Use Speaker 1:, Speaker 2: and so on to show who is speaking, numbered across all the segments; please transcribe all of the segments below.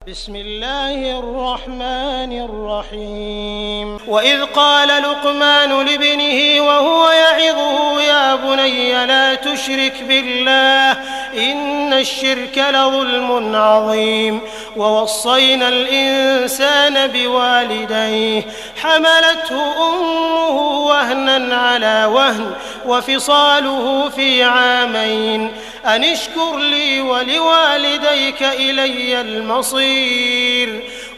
Speaker 1: بسم الله الرحمن الرحيم وإذ قال لقمان لابنه وهو يعظه يا بني لا تشرك بالله إن الشرك لظلم عظيم ووصينا الإنسان بوالديه حملته أمه وهنا على وهن وفصاله في عامين أن اشكر لي ولوالديك إلي المصير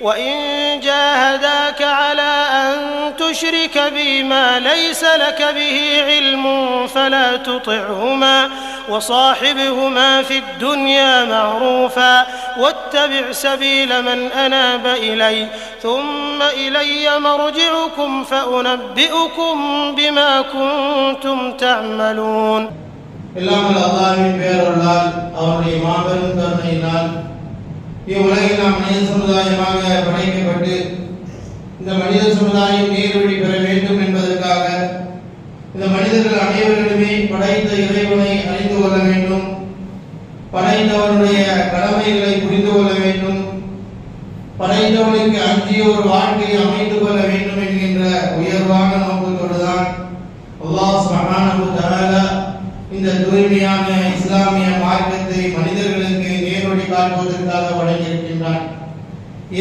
Speaker 1: وإن جاهداك على أن تشرك بي ما ليس لك به علم فلا تطعهما وصاحبهما في الدنيا معروفا واتبع سبيل من أناب إلي ثم إلي مرجعكم فأنبئكم بما كنتم تعملون.
Speaker 2: இல்லாமல் அல்லாஹ்வின் பேரருளால் அவருடைய மாபெரும் கருணையினால் இவ்வுலகில் நாம் மனித சமுதாயமாக படைக்கப்பட்டு இந்த மனித சமுதாயம் நேர்வழி பெற வேண்டும் என்பதற்காக இந்த மனிதர்கள் அனைவரிடமே படைத்த இறைவனை அறிந்து கொள்ள வேண்டும், படைத்தவனுடைய கடமைகளை புரிந்து கொள்ள வேண்டும், படைத்தவனுக்கு அஞ்சிய ஒரு வாழ்க்கையை அமைத்துக் கொள்ள வேண்டும் என்கின்ற உயர்வான நோக்கத்தோடுதான் அல்லாஹ் சுப்ஹானஹு வ தஆலா இந்த தூய்மையான இஸ்லாமிய மார்க்கத்தை மனிதர்களுக்கு நேர்வழி காட்டுவதற்காக வழங்கியிருக்கின்றான்.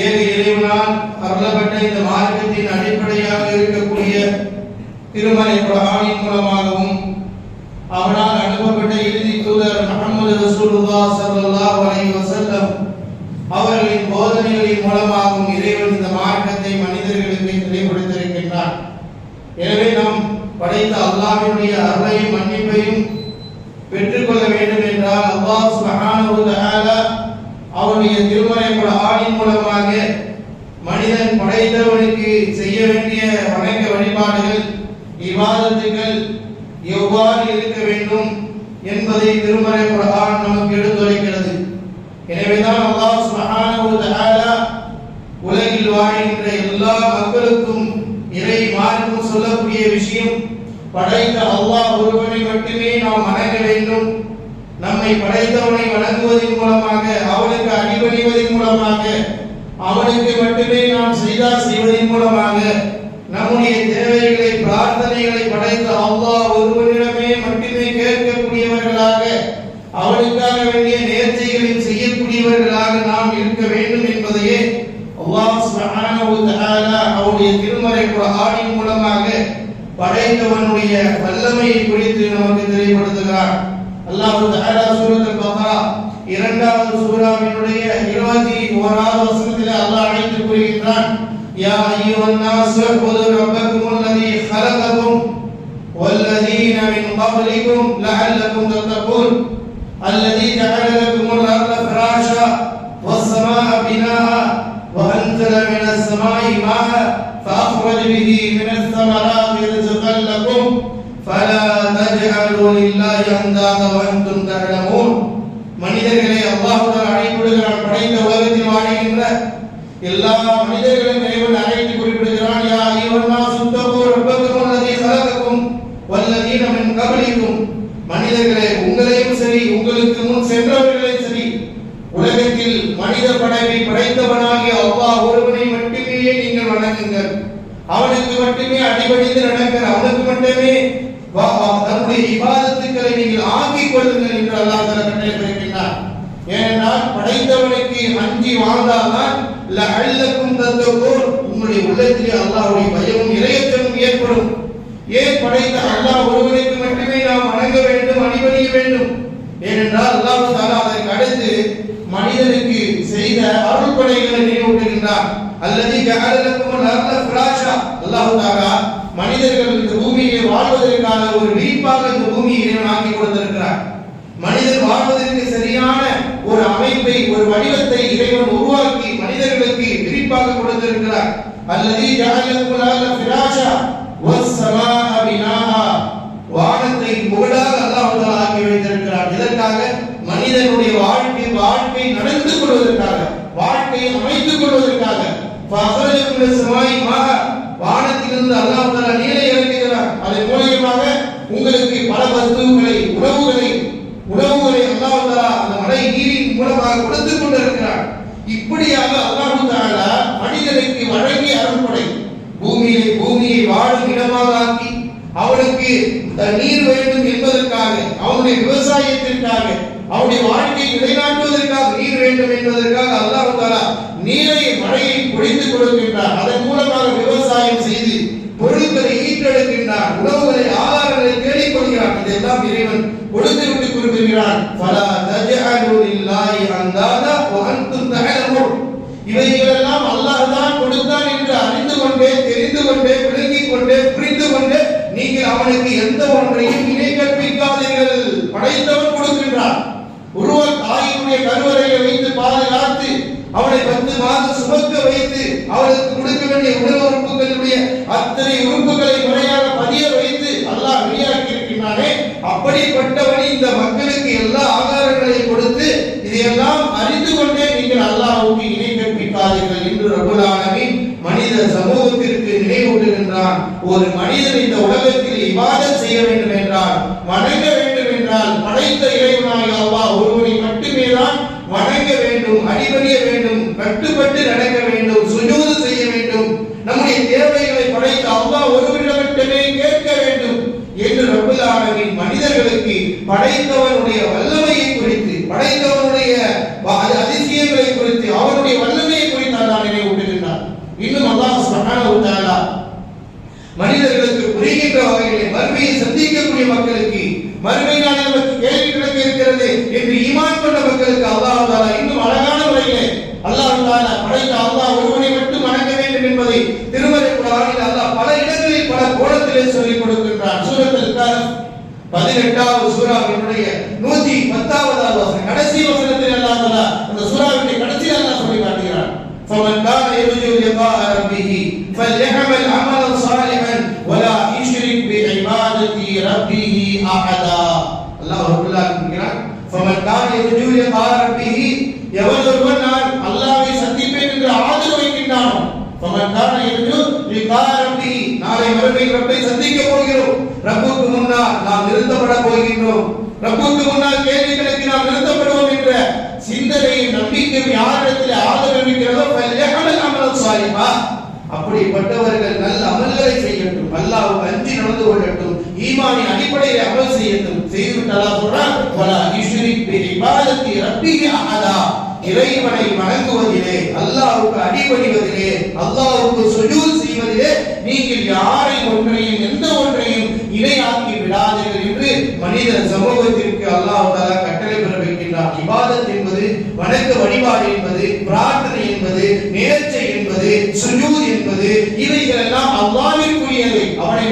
Speaker 2: ஏக இறைவனால் அருளப்பட்ட இந்த மார்க்கத்தின் அடிப்படையாக இருக்கக்கூடிய திருமறை குர்ஆனின் மூலமாகவும் அவனால் அனுப்பப்பட்ட இறுதி தூதர் முஹம்மது ரசூலுல்லாஹ் ஸல்லல்லாஹு அலைஹி வஸல்லம் அவர்களின் போதனைகளின் மூலமாகவும் இறைவன் இந்த மார்க்கத்தை மனிதர்களுக்கு தெளிவுபடுத்தியிருக்கின்றான். எனவே நாம் படைத்த அல்லாஹ்வினுடைய அருளையும் மன்னிப்பையும் பெற்றுக்கொள்ள வேண்டும் என்றால் அல்லாஹ் சுப்ஹானஹு வ தஆலா அவருடைய திருமறை குர்ஆனின் மூலமாக மனிதன் படைத்தவனுக்கு செய்ய வேண்டிய வணக்க வழிபாடுகள் இபாதத்துகள் எவ்வாறு இருக்க வேண்டும் என்பதை திருமறை குர்ஆன் நமக்கு எடுத்துரைக்கிறது. எனவேதான் அல்லாஹ் சுப்ஹானஹு வ தஆலா உலகில் வாழ்கின்ற எல்லா மக்களுக்கும் இறை மார்க்கம் சொல்லக்கூடிய விஷயம், படைத்த அல்லாஹ் ஒருவனை மட்டுமே நாம் வணங்க வேண்டும். நம்மை படைத்தவனை வணங்குவதன் மூலமாக, அவனுக்கு அடிபணிவதன் மூலமாக, அவனுக்கு மட்டுமே நாம் செய்வதன் மூலமாக நம்முடைய தேவைகளை பிரார்த்தனைகளை படைத்த அல்லாஹ் ஒருவனிடமே மட்டுமே கேட்கக்கூடியவர்களாக, அவனுக்காக வேண்டிய நேர்ச்சைகளை செய்யக்கூடியவர்களாக நாம் இருக்க வேண்டும் என்பதையே அல்லாஹ் சுப்ஹானஹு வ தஆலா அவருடைய திருமறை குர்ஆனின் மூலமாக படைத்தவனுடைய வல்லமையை குறித்து நமக்கு தெளிவுபடுத்துகிறார். அல்லாஹ் தஆலா சூரத்துல் பக்ரா இரண்டாவது சூராவினுடைய 21வது வசனத்தில் அல்லாஹ் அழைத்து கூறுகின்றான், யா அய்யுஹன் நாஸ் உபுது ரப்பக்கும் அல்லதி خلقكم والذين من قبلكم لعلكم تتقون الذي جعل لكم الأرض فراشا والسماء بناء وأنزل من السماء ماء فأخرج به من الثمرات رزقا لكم فلا تجعلوا لله أندادا وأنتم تعلمون. மனிதர்களை அல்லாஹ் அழைப்பிடுகிறான். படைத்த உலகத்தில் வாழ்கின்ற எல்லா மனிதர்களையும் இறைவன் அழைத்து குறிப்பிடுகிறான், யா அய்யுஹன் நாஸ் உத்தகூ ரப்பக்கும் அல்லதி خلقكم والذين من قبلكم. மனிதர்களே, உங்களையும் சரி உங்களுக்கு முன் சென்றவர்களையும் சரி, உலகத்தில் மனித படைப்பை படைத்தவனாகிய அல்லாஹ் ஒருவனை மட்டுமே நீங்கள் வணங்குங்கள், அவனுக்கு மட்டுமே அடிபணிந்து நடங்கள், அவனுக்கு மட்டுமே தன்னுடைய இபாதத்துக்களை நீங்கள் ஆக்கிக் கொள்ளுங்கள் என்று அல்லாஹ் தஆலா கட்டளை பிறப்பித்தார். ஏனென்றால் படைத்தவனுக்கு அஞ்சி வாழ்ந்தால்தான் லஅல்லக்கும் தத்தகூன், உங்களுடைய உள்ளத்திலே அல்லாஹ்வுடைய பயமும் இறையச்சமும் ஏற்படும். ஏன் படைத்த அல்லாஹ் ஒருவனுக்கு மட்டுமே நாம் வணங்க வேண்டும், அடிபணிய வேண்டும்? ஏனென்றால் அல்லாஹ் தஆலா அதற்கு அடுத்து மனிதனுக்கு செய்த அருள்படைகளை நினைவூட்டுகின்றார். அல்லதி ஜஅல லக்குமுல் அர்த ஃபிராஷா, அல்லாஹ் தஆலா மனிதர்கள் இந்த பூமியிலே வாழ்வதற்கான ஒரு விரிப்பாக இந்த பூமியை இறைவன் ஆக்கி கொடுத்திருக்கிறார். மனிதர் வாழ்வதற்கு சரியான ஒரு அமைப்பை, ஒரு வடிவத்தை இறைவன் உருவாக்கி மனிதர்களுக்கு விரிப்பாக கொடுத்திருக்கிறார். அல்லதி ஜஅல லக்குமுல் அர்த ஃபிராஷா வஸ்ஸமாஅ பினாஆ, வானத்தை முகடாக அல்லாஹ் தஆலா ஆக்கி வைத்திருக்கிறார். இதற்காக மனிதனுடைய வாழ்க்கை நடந்து கொள்வதற்காக, வாழ்க்கையை அமைத்துக் கொள்வதற்காக வானத்திலிருந்து அல்லாஹ் தஆலா நீரை இறக்குகிறார். அதன் மூலமாக உங்களுக்கு பல வஸ்துக்களை, உணவுகளை அல்லாஹ் தஆலா அந்த மழை நீரின் மூலமாக கொடுத்துக் கொண்டிருக்கிறார். இப்படியாக அல்லாஹ் தஆலா மனிதனுக்கு வழங்கிய அருள்கொடை. பூமியை வாழும் இடமாக ஆக்கி அவனுக்கு நீர் வேண்டும் என்பதற்காக, அவனுடைய விவசாயத்திற்காக, அவனுடைய வாழ்க்கையை நிலைநாட்டுவதற்காக நீர் வேண்டும் என்பதற்காக அல்லாஹ் தஆலா நீரை, மழையை பொழிந்து கொடுக்கின்றார். அதன் மூலமாக விவசாயம் செய்து பொருட்களை ஈட்டெடுக்கின்றார், உணவுகளை, ஆதாரங்களை தேடிக் கொள்கிறார். இதெல்லாம் இறைவன் கொடுத்து விட்டு குறிப்பிடுகிறான். ஃபலா தஜஅலு லில்லாஹி அந்தாதா வ அன்தும் தஅலமூன். இவைகளெல்லாம் அல்லாஹ் தான் கொடுத்தான் என்று அறிந்து கொண்டே, தெரிந்து கொண்டே, விளங்கிக் கொண்டே, புரிந்து கொண்டே நீங்கள் அவனுக்கு எந்த ஒன்றையும் இணை கற்பிக்காதீர்கள். படைத்தவன் கொடுக்கின்றான். ஒருவர் தாயினுடைய கருவறையை வைத்து பாதுகாத்து அவனை 10 மாதம் சுமக்க வைத்து அவனுக்கு கொடுக்க வேண்டிய உடல் உறுப்புகளுடைய அத்தனை உறுப்புகளை முறையாக பதிய வைத்து அல்லாஹ் வெளியாக்கி இருக்கின்றானே, அப்படிப்பட்டவனை இந்த மக்களுக்கு எல்லா ஆகாரங்களையும் கொடுத்து இதையெல்லாம் அறிந்து கொண்டே நீங்கள் அல்லாஹ்வுக்கு இணை கற்பிக்காதீர்கள் என்று ரப்பல் ஆலமீன் மனித சமூகத்திற்கு நினைவூட்டுகின்றான். ஒரு மனிதன் இந்த உலகத்தில் இபாதத் செய்ய வேண்டும் என்றால், வணங்க வேண்டும் என்றால், படைத்த இறைவனாகிய அல்லாஹ் ஒருவனை மட்டுமே தான் வணங்க வேண்டும், அடிபணிய வேண்டும், கட்டுப்பட்டு நடக்க வேண்டும், சுஜூது செய்ய வேண்டும், நம்முடைய தேவைகளை படைத்த அல்லாஹ் ஒருவரிடம் மட்டுமே கேட்க வேண்டும் என்று ரப்பல் ஆலமீன் மனிதர்களுக்கு படைத்தவனுடைய வல்லமையை குறித்து, படைத்தவனுடைய அதிசயங்களை குறித்து, அவனுடைய வல்லமையை குறித்து அல்லாஹ் நினைவூட்டுகின்றார். இன்னும் அல்லாஹ் சுப்ஹானஹு வ தஆலா மனிதர்களுக்கு புரிகின்ற வகையிலே மறுமையை சந்திக்கக்கூடிய மக்களுக்கு, மறுமை நாளில் நமக்கு கேள்வி கிடக்க இருக்கிறது என்று ஈமான் கொண்ட மக்களுக்கு அல்லாஹ் தஆலா இன்னும் அழகான முறையிலே அல்லாஹ் தஆலா படைத்த அல்லாஹ் ஒருவனை மட்டும் வணங்க வேண்டும் என்பதை திருமறை குர்ஆனில் அல்லாஹ் பல இடங்களில் பல கோணத்திலே சொல்லிக் கொடுக்கின்றான். சூரத்துல் கஹஃப் 18வது சூராவினுடைய 110வது வசனம், கடைசி வசனத்தில் அல்லாஹ் தஆலா அந்த சூராவினுடைய கடைசியில் அல்லாஹ் சொல்லி காட்டுகிறான். فمن كان يرجو لقاء ربه فليعمل عملا صالحا ولا يشرك بعبادة ربه أحدا. الله رب العالمين فمن كان يرجو لقاء ربه எவனொருவன் நான் அல்லாஹ்வை சந்திப்பேன் என்று ஆதரவு வைக்கின்றானோ, فمن كان يرجو لقاء ربه நாளை மறுமையில் ரப்பை சந்திக்க போகிறோம், ரப்புக்கு முன்னால் நாம் நிறுத்தப்பட போகின்றோம், ரப்புக்கு முன்னால் கேள்விகளுக்கு நாம் நிறுத்தப்படுவோம் என்ற சிந்தனையும் நம்பிக்கையும் யாரிடத்தில் ஆதரவு இருக்கிறதோ ஃபல்யஅமல் அமலன் ஸாலிஹா, அப்படிப்பட்டவர்கள் நல்ல அமல்களை செய்யட்டும், அல்லாஹ்வுக்கு அஞ்சி நடந்து கொள்ளட்டும், ஈமானின் அடிப்படையில் அமல் செய்யட்டும். செய்துவிட்டு அல்லாஹ் சொல்றான் வலா யுஷ்ரிக் பி இபாதத்தி ரப்பிஹி அஹதா, இறைவனை வணங்குவதிலே, அல்லாஹ்வுக்கு அடிபணிவதிலே, அல்லாஹ்வுக்கு சுஜூத் செய்வதிலே நீங்கள் யாரை ஒன்றையும் எந்த ஒன்றையும் இணையாக்கி விடாதீர்கள் என்று மனித சமூகத்திற்கு அல்லாஹ் தஆலா கட்டளை பிறப்பிக்கின்றார். இபாதத் என்பது, வணக்க வழிபாடு என்பது, பிரார்த்தனை என்பது, நேர்ச்சை என்பது, சுஜூத் என்பது, இவைகள் எல்லாம் அல்லாஹ்விற்குரியவை. அவனை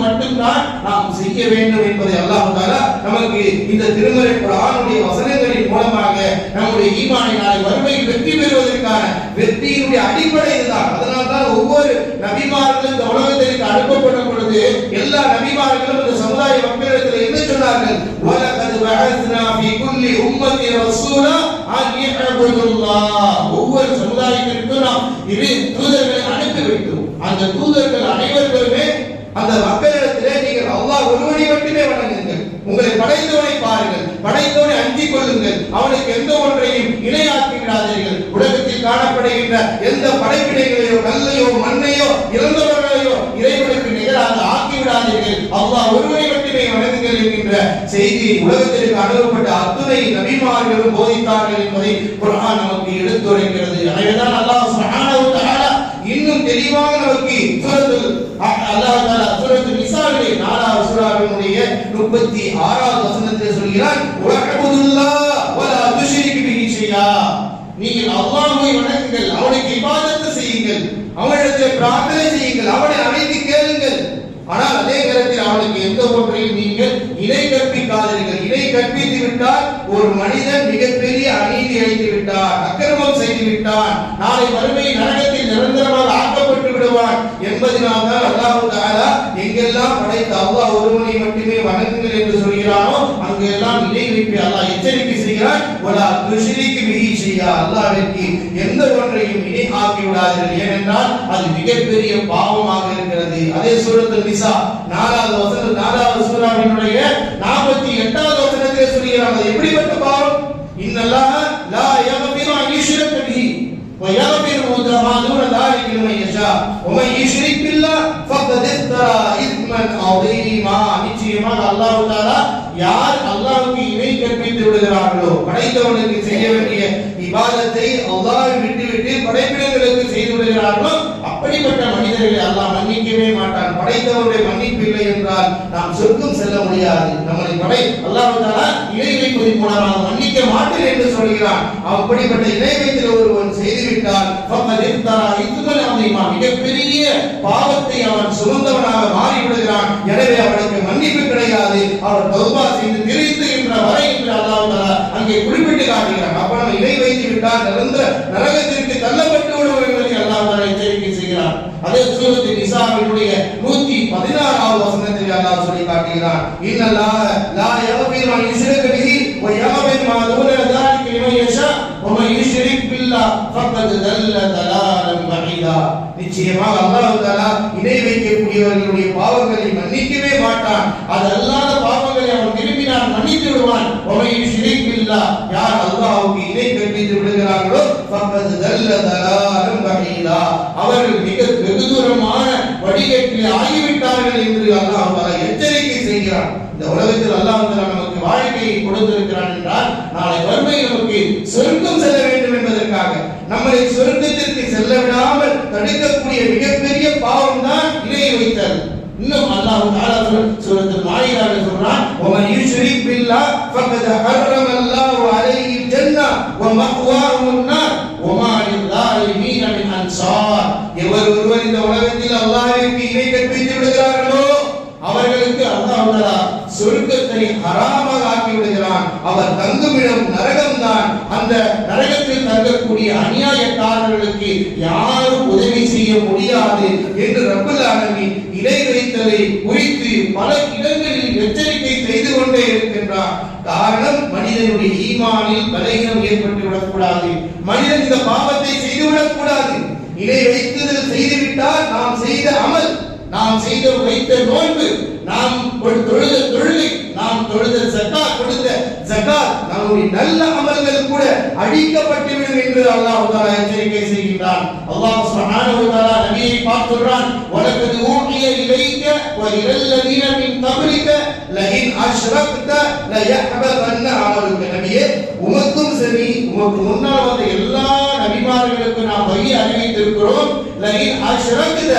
Speaker 2: மட்டும்தான் நாம் செய்ய வேண்டும் என்பதை அல்லாஹ் தஆலா நமக்கு இந்த திருமறை குர்ஆனுடைய வசனங்களின் மூலமாக நம்முடைய ஈமானை நாளை மறுமையில் வெற்றி பெறுவதற்கான வெற்றியினுடைய அடிப்படை இதுதான். அதனால்தான் ஒவ்வொரு நபிமார்களும் இந்த உலகத்திற்கு அனுப்பப்படும் பொழுது எல்லா நபிமார்களும் இந்த சமுதாய மக்களிடத்தில் என்ன சொன்னார்கள்? வலகத் பஅஸ்னா ஃபீ குல்லி உம்மத்தி ரசூலா அன் இஅ்புதுல்லாஹ். ஒவ்வொரு சமுதாயத்திற்கும் நாம் இரு தூதர்களை அனுப்பி வைத்தோம். அந்த தூதர்கள் அனைவருமே அந்த மக்களிடத்திலே நீங்கள் அல்லாஹ் ஒருவனை மட்டுமே வணங்குங்கள், உங்களை படைத்தவனை பாருங்கள், படைத்தவனை அஞ்சிக் கொள்ளுங்கள், அவனுக்கு எந்த ஒன்றையும் இணையாக்கி விடாதீர்கள். உலகத்தில் காணப்படுகின்ற எந்த படைப்பினைகளையோ, கல்லையோ, மண்ணையோ, இறந்தவர்களையோ இறைவனுக்கு நிகராக ஆக்கி விடாதீர்கள், அல்லாஹ் ஒருவனை மட்டுமே வணங்குங்கள் என்கின்ற செய்தி உலகத்திற்கு அனுப்பப்பட்ட அத்துணை நபிமார்களும் போதித்தார்கள் என்பதை குர்ஆன் நமக்கு எடுத்துரைக்கிறது. எனவேதான் அல்லாஹ் சுப்ஹானஹு வ தஆலா இன்னும் தெளிவாக நமக்கு அல்லாஹ் தஆலா சூரத்துல் நிசாவிலே 4வது சூராவினுடைய 36வது வசனத்தில் சொல்கிறார், வஅபுதுல்லாஹ் வலா துஷ்ரிகு பிஹி ஷைஆ. நீங்கள் அல்லாஹ்வை வணங்குங்கள், அவனுக்கு இபாதத் செய்யுங்கள், அவனிடத்தில் பிரார்த்தனை செய்யுங்கள், அவனை அழைத்து கேளுங்கள். ஆனால் அதே நேரத்தில் அவனுக்கு எந்த ஒன்றையும் நீங்கள் இணை கற்பிக்காதீர்கள். இணை கற்பித்து விட்டால் ஒரு மனிதன் மிகப்பெரிய அநீதி இழைத்து விட்டார், அக்கிரமம் செய்து விட்டான், நாளை மறுமை நரகத்தில் நிரந்தரமாக ஆக்கப்பட்டு விடுவான் என்பதனால் தான் அல்லாஹ் தஆலா எங்கெல்லாம் படைத்த அல்லாஹ் ஒருவனை மட்டுமே வணங்குங்கள் என்று சொல்கிறானோ அங்கெல்லாம் இணை வைப்பை அல்லாஹ் எச்சரிக்கை செய்கிறான். வலா துஷ்ரிகு பிஹி ஷைஆ, அல்லாஹ்விற்கு எந்த ஒன்றையும் இணை ஆக்கி விடாதீர்கள், ஏனென்றால் அது மிகப்பெரிய பாவமாக இருக்கிறது. அதே சூரத்துல் நிசா 4வது வசனம், 4வது சூராவினுடைய 48வது வசனத்திலே சொல்கிறார், அது எப்படிப்பட்ட பாவம்? இன்னல்லாஹ லா யக்ஃபிரு அன் யுஷ்ரக பிஹி வ ويغفر ما دون ذلك لمن يشاء ومن يشرك بالله فقد افترى اثما عظيما. நிச்சயமாக அல்லாஹ் தஆலா யார் அல்லாஹ்வுக்கு இணை கற்பித்து விடுகிறார்களோ, படைத்தவனுக்கு செய்ய வேண்டிய இபாதத்தை அல்லாஹ்வை விட்டுவிட்டு படைப்பினங்களுக்கு செய்து விடுகிறார்களோ, அப்படிப்பட்ட மனிதர்களை அல்லாஹ் மன்னிக்கவே மாட்டான். படைத்தவருடைய மன்னிப்பு இல்லை என்றால் நாம் சொர்க்கம் செல்ல முடியாது. நம்மளை அல்லாஹ் தஆலா இணை வைப்பதன் மூலமாக மன்னிக்க மாட்டேன் என்று சொல்கிறான். அப்படிப்பட்ட இணை வைத்தல் ஒருவன் செய்துவிட்டால் ஃபக்கத் இஃப்தரா இஸ்மன் அஸீமா, மிகப்பெரிய பாவத்தை அவன் சுமந்தவனாக மாறிவிடுகிறான். எனவே அவனுக்கு மன்னிப்பு கிடையாது. அவர் தௌபா செய்து திருந்துகின்ற வரை என்று அல்லாஹ் தஆலா அங்கே குறிப்பிட்டு காட்டுகிறான். அப்ப நம்ம இணை வைத்து விட்டால் நிரந்தர நரகத்திற்கு தள்ளப்பட்டு விடுவோம் என்பதை அல்லாஹ் தஆலா எச்சரிக்கை செய்கிறான். அதே சூரத்து நிசாவினுடைய 116வது வசனத்தில் அல்லாஹ் சொல்லி காட்டுகிறான். இன்னல்லாஹ லா யக்ஃபிரு அன் யுஷ்ரக பிஹி வ யக்ஃபிரு மா தூன ذلك லிமன் யஷா வ மன் யுஷ்ரிக் பில்லாஹ் ஃபக்கத் தல்ல தலாலன் பஈதா. நிச்சயமாக அல்லாஹ் தஆலா இணை வைக்கக்கூடியவர்களுடைய பாவங்களை மன்னிக்கவே மாட்டான். அது அல்லாத பாவங்களை அவன் விரும்பினால் மன்னித்து விடுவான். வ மன் யுஷ்ரிக் பில்லாஹ், யார் அல்லாஹ்வுக்கு இணை கற்பித்து விடுகிறார்களோ ஃபக்கத் தல்ல தலாலன் பஈதா, அவர்கள் மிக வெகு தூரமான வடிகட்டிலே ஆகிவிட்டார்கள் என்று அல்லாஹ் தஆலா எச்சரிக்கை செய்கிறான். இந்த உலகத்தில் அல்லாஹ் தஆலா நமக்கு வாழ்க்கையை கொடுத்திருக்கிறான் என்றால் நாளை மறுமையில் நமக்கு சொர்க்கம் செல்ல வேண்டும் என்பதற்காக, நம்மை சொர்க்கத்திற்கு செல்ல விடாமல் தடுக்கக்கூடிய மிகப்பெரிய பாவம் தான் இணை வைத்தல். இன்னும் அல்லாஹ் தஆலா சூரத்துல் மாயிதால சொல்றான், வமன் யுஷ்ரிக் பில்லாஹ் ஃபக்கத் ஹர்ரம அல்லாஹு அலைஹில் ஜன்னah வ மஅவாஹுன் நார் வமா லில்-ஸாலிமீன மின் அன்சார். எவர் ஒருவர் இந்த உலகத்தில் அல்லாஹ்விற்கு இணை கற்பித்து விடுகிறார்களோ அவர்களுக்கு அல்லாஹ் தஆலா சொர்க்கத்தை ஹராமாக ஆக்கி விடுகிறான். அவர் தங்குமிடம் நரகம்தான். அந்த நரகத்தில் தங்கக்கூடிய அநியாயக்காரர்களுக்கு யாரும் உதவி செய்ய முடியாது என்று ரப்பல் ஆலமீன் இணை வைத்தலை குறித்து பல இடங்களில் எச்சரிக்கை செய்து கொண்டே இருக்கின்றார். காரணம், மனிதனுடைய ஈமானில் பலகீனம் ஏற்பட்டு விடக்கூடாது. மனிதன் இந்த பாவத்தை செய்துவிடக் கூடாது. இணை வைத்தல் செய்துவிட்டால் நாம் செய்த அமல், நாம் செய்த வைத்த நோன்பு, நாம் தொழுத தொழுகை, நாம் தொழுத ஜகாத், கொடுத்த ஜகாத், நம்முடைய நல்ல அமல்கள் கூட அழிக்கப்பட்டுவிடும் என்று அல்லாஹ் தஆலா எச்சரிக்கை செய்கிறான். அல்லாஹ் சுப்ஹானஹு வ தஆலா நபியை பார்த்து சொல்றான், வலகத் ஊஹிய இலைக வ இலல்லதீன மின் கப்லிக லஇன் அஷ்ரக்த லயஹ்பதன்ன அமலுக. நபியே, உமக்கும் சரி உமக்கு முன்னால் வந்த எல்லா நபிமார்களுக்கும் நாம் வழி அறிவித்திருக்கிறோம். லஇன் அஷ்ரக்த,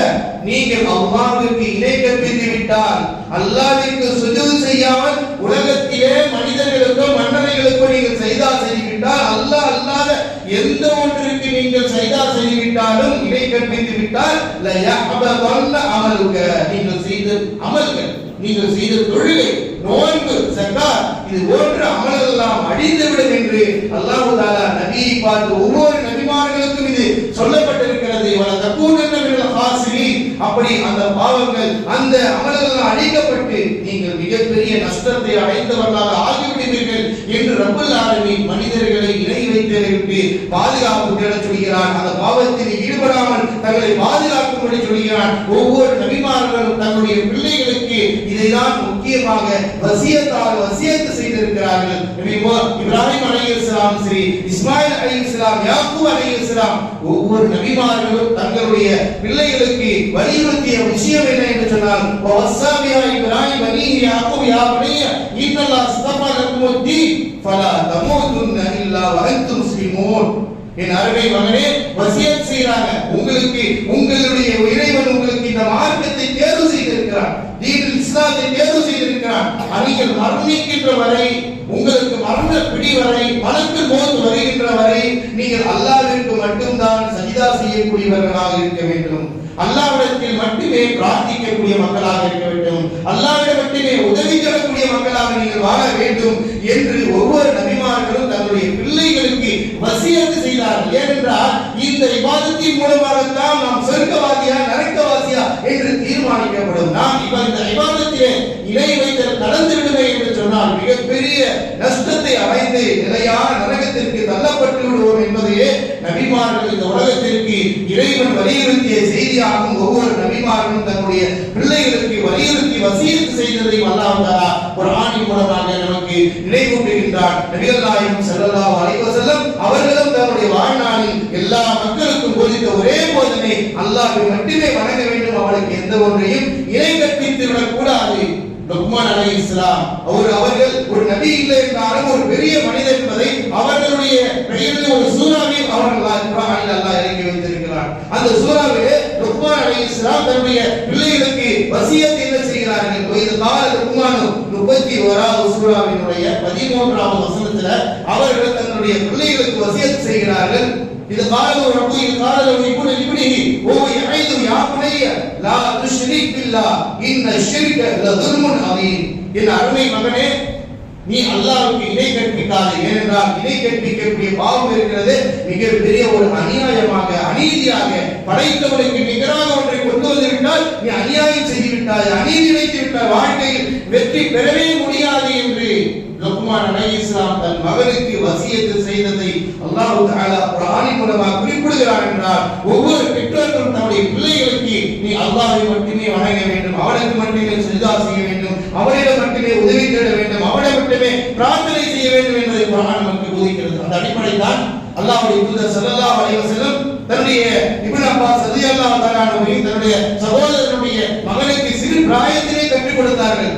Speaker 2: நீங்கள் அல்லாஹ்விற்கு இணை கற்பித்து விட்டால், அல்லாஹ்விற்கு சுஜூத் செய்யாமல் உலகத்திலே மனிதர்களுக்கும் மன்னர்களுக்கும் நீங்கள் சஜதா செய்துவிட்டால், அல்லாஹ் அல்லாத எந்த ஒன்றிற்கு நீங்கள் சஜதா செய்துவிட்டாலும் இணை கற்பித்து விட்டால் லயஹ்பதன்ன அமலுக, நீங்கள் செய்த அமல்கள், நீங்கள் செய்த தொழுகை, நோன்பு, ஜகாத், இது போன்ற அமல்கள் எல்லாம் அழிந்துவிடும் என்று அல்லாஹ் தஆலா நபியை பார்த்து ஒவ்வொரு நபிமார்களுக்கும் இது சொல்லப்பட்டிருக்கிறது. வல தகூனன்ன மினல் ஹாசிரீன், அப்படி அந்த பாவங்கள், அந்த அமல்கள் அழிக்கப்பட்டு நீங்கள் மிகப்பெரிய நஷ்டத்தை அடைந்தவர்களாக ஆகிவிடுவீர்கள் என்று ரப்பல் ஆலமீன் மனிதர்களை இணை வைத்ததை விட்டு பாதுகாப்பு தேடச் சொல்கிறான். அந்த பாவத்தில் ஈடுபடாமல் தங்களை பாதுகாக்கும்படி சொல்கிறான். ஒவ்வொரு நபிமார்களும் தங்களுடைய பிள்ளைகளுக்கு இதைதான் முக்கியமாக வசியத்து செய்திருக்கிறார்கள். இப்ராஹிம் அலைஹிஸ்ஸலாம் சரி, இஸ்மாயில் அலைஹிஸ்ஸலாம், யாக்கூப் அலைஹிஸ்ஸலாம், ஒவ்வொரு நபிமார்களும் தங்களுடைய பிள்ளைகளுக்கு வலியுறுத்திய விஷயம் என்ன என்று சொன்னால், வஸாபியா இப்ராஹிம் பனீஹி யாக்கூப் யா பனிய இன்னல்லாஹ் அஸ்தஃபா லக்குமுத்-தீன் ஃபலா தமூதுன்ன இல்லா வ அன்தும் முஸ்லிமூன். என் அருமை மகனே, வசியத் செய்றாங்க, உங்களுக்கு உங்களுடைய இறைவன் உங்களுக்கு இந்த மார்க்கத்தை தேர்வு செய்திருக்கிறான், தீனுல் இஸ்லாத்தை தேர்வு செய்திருக்கிறான். நீங்கள் மரணிக்கின்ற வரை, உங்களுக்கு மரண பிடி வரை, மலக்குல் மௌத் வருகின்ற வரை நீங்கள் அல்லாஹ்விற்கு மட்டும்தான் சஜிதா செய்யக்கூடியவர்களாக இருக்க வேண்டும். அல்லாஹ்விடத்தில் மட்டுமே பிரார்த்திக்கக்கூடிய மக்களாக இருக்க வேண்டும். அல்லாஹ்விடம் மட்டுமே உதவி பெறக்கூடிய மக்களாக நீங்கள் வாழ வேண்டும் என்று ஒவ்வொரு நபிமார்களும் தங்களுடைய பிள்ளைகளுக்கு வசியத்து செய்தார்கள். ஏனென்றால் இந்த இபாதத்தின் மூலமாகத்தான் நாம் சொர்க்கவாதியா நரகவாசியா என்று தீர்மானிக்கப்படும். நாம் இந்த இபாதத்திலே இணை வைத்தல் நடந்து விடுமே என்று சொன்னால் மிகப்பெரிய நஷ்டத்தை அடைந்து நிலையான நரகத்திற்கு தள்ளப்பட்டு விடுவோம் என்பதையே நபிமார்கள் இந்த உலகத்திற்கு இறைவன் வலியுறுத்திய செய்தியாகும். ஒவ்வொரு நபிமார்களும் தன்னுடைய பிள்ளைகளுக்கு வலியுறுத்தி வசியத்து செய்ததை அல்லாஹ் தஆலா குர்ஆனின் மூலமாக நமக்கு நினைவூட்டுகின்றார். நபிகள் நாயகம் ஸல்லல்லாஹு அலைஹி வஸல்லம் அவர்களும் தன்னுடைய வாழ்நாளில் எல்லா மக்களுக்கும் போதித்த ஒரே போதனை அல்லாஹ்வை மட்டுமே வணங்க வேண்டும், அவனுக்கு எந்த ஒன்றையும் இணை கற்பித்து விடக் கூடாது. லுக்மான் அலைஹிஸ்ஸலாம் அவர்கள் ஒரு நபி இல்லை என்றாலும் ஒரு பெரிய மனிதர் என்பதை அவர்களுடைய பெயரில் ஒரு சூறாவை அவர்கள் குர்ஆனில் அல்லாஹ் இறக்கி வைத்திருக்கிறார். அந்த சூறாவிலே லுக்மான் அலைஹிஸ்ஸலாம் தன்னுடைய பிள்ளைகளுக்கு வசியத் என்ன செய்கிறார்கள்? இது கால லுக்மான் 31வது சூறாவினுடைய 13வது வசனத்துல அவர்கள் தன்னுடைய பிள்ளைகளுக்கு வசியத் செய்கிறார்கள். இது காலோ ரப்பு இது காலோ இப்னு இப்னிஹி ஓ யஐது யா புனைய லா துஷ்ரிக் பில்லாஹ் இன்ன ஷிர்க லதுல்முன் அதீம். என் அருமை மகனே, நீ அல்லாஹ்வுக்கு இணை கற்பிக்காதே. ஏனென்றால் இணை கற்பிக்கக்கூடிய பாவம் இருக்கிறது மிகப்பெரிய ஒரு அநியாயமாக, அநீதியாக, படைத்தவனுக்கு நிகராக ஒன்றை கொண்டு வந்து விட்டால் நீ அநியாயம் செய்து விட்டாய், அநீதி இழைத்து விட்டாய், வாழ்க்கையில் வெற்றி பெறவே முடியாது என்று லுக்மான் அலைஹிஸ்ஸலாம் தன் மகனுக்கு வசியத்து செய்ததை அல்லாஹ் தஆலா குர்ஆனின் மூலமாக குறிப்பிடுகிறார். என்றால் ஒவ்வொரு பெற்றோர்களும் தன்னுடைய பிள்ளைகளுக்கு நீ அல்லாஹ்வை மட்டுமே வணங்க வேண்டும், அவனுக்கு மட்டுமே சஜ்தா செய்ய வேண்டும், அவனிடம் மட்டுமே உதவி தேட வேண்டும், அவனிடம் மட்டுமே பிரார்த்தனை செய்ய வேண்டும் என்பதை குர்ஆன் நமக்கு போதிக்கிறது. அந்த அடிப்படையில் தான் அல்லாஹ்வுடைய தூதர் ஸல்லல்லாஹு அலைஹி வஸல்லம் தன்னுடைய இப்னு அப்பாஸ் ரலியல்லாஹு தஆலா அன்ஹு தன்னுடைய சகோதரனுடைய மகனுக்கு சிறு பிராயத்திலே கற்றுக் கொடுத்தார்கள்.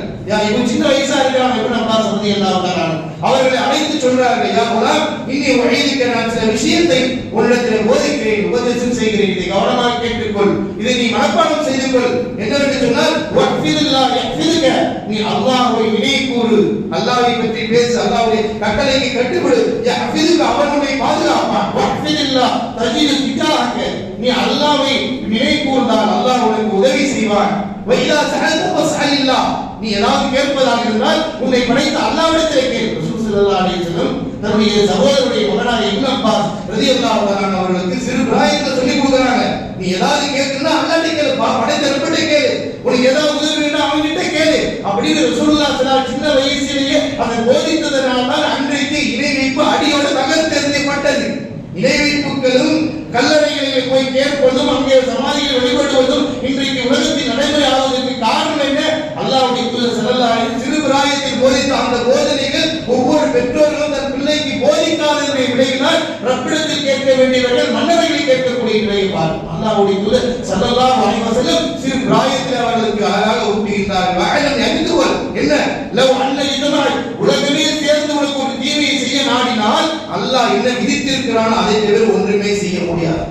Speaker 2: இவன் சின்ன வயசா இருக்கிறான், இப்னு அப்பாஸ் ரலியல்லாஹு தஆலா அவர்களை அழைத்து சொல்றார்கள், யா குலாம் இன்னி உஈதுக, நான் சில விஷயத்தை உன்னிடத்தில் போதிக்கிறேன், உபதேசம் செய்கிறேன், இதை கவனமாக கேட்டுக்கொள், இதை நீ மனப்பாடம் செய்து கொள். என்னவென்று சொன்னால் வக்ஃபிதுல்லாஹ் யக்ஃபிதுக, நீ அல்லாஹ்வை நினைவு கூறு, அல்லாஹ்வை பற்றி பேசு, அல்லாஹ்வுடைய கட்டளைக்கு கட்டுப்படு. யக்ஃபிதுக, அவன் உன்னை பாதுகாப்பான். வக்ஃபிதுல்லாஹ் தஜிது திஜாஹக, நீ அல்லாஹ்வை நினைவு கூர்ந்தால் அல்லாஹ் உனக்கு உதவி செய்வான். வைதா சஅல்த ஃபஸ்அலில்லாஹ், நீ ஏதாவது கேட்பதாக இருந்தால் உன்னை படைத்த அல்லாஹ்விடத்திலே கேள். ரசூல் ஸல்லல்லாஹு அலைஹி வஸல்லம் தன்னுடைய சகோதரருடைய மகனான இப்னு அப்பாஸ் ரலியல்லாஹு தஆலா அவர்களுக்கு சிறு பிராயத்தில் சொல்லிக் கொடுக்குறாங்க, நீ ஏதாவது கேட்கணும்னா அல்லாஹ்ட்ட கேளு, படைத்த ரப்பிட்ட கேளு, உனக்கு ஏதாவது உதவி வேணும்னா அவன்கிட்ட கேளு அப்படின்னு ரசூலுல்லாஹி ஸல்லல்லாஹு அலைஹி சின்ன வயசிலேயே அதை போதித்ததனால தான் அன்றைக்கு இணை வைப்பு அடியோட தகர்த்தெறியப்பட்டது. இணை வைப்புகளும் கல்லறைகளிலே போய் கேட்பதும் அங்கே சமாதிகளை வழிபடுவதும் இன்றைக்கு உலகத்தில் நடைமுறை ஆவதற்கு காரணம் என்ன? அல்லாஹ்வுடைய தூதர் ஸல்லல்லாஹு அலைஹி வஸல்லம் சிறு பிராயத்தில் போதித்த அந்த போதனைகள் ஒவ்வொரு பெற்றோர்களும் தன் பிள்ளைக்கு போதிக்காததை விடையினால் ரப்பிடத்தில் கேட்க வேண்டியவர்கள் மன்னரையில் கேட்கக்கூடிய நிலையை பார்க்கும். அல்லாஹ்வுடைய தூதர் ஸல்லல்லாஹு அலைஹி வஸல்லம் சிறு பிராயத்தில் அவர்களுக்கு அழகாக ஊட்டுகின்றார்கள். வஅலம் யக்துவல், என்ன லவ் அன்ன இதனால் உலகமே சேர்ந்து உனக்கு ஒரு தீமையை செய்ய நாடினால் அல்லாஹ் என்ன விதித்திருக்கிறானோ அதை தவிர ஒன்றுமே செய்ய முடியாது.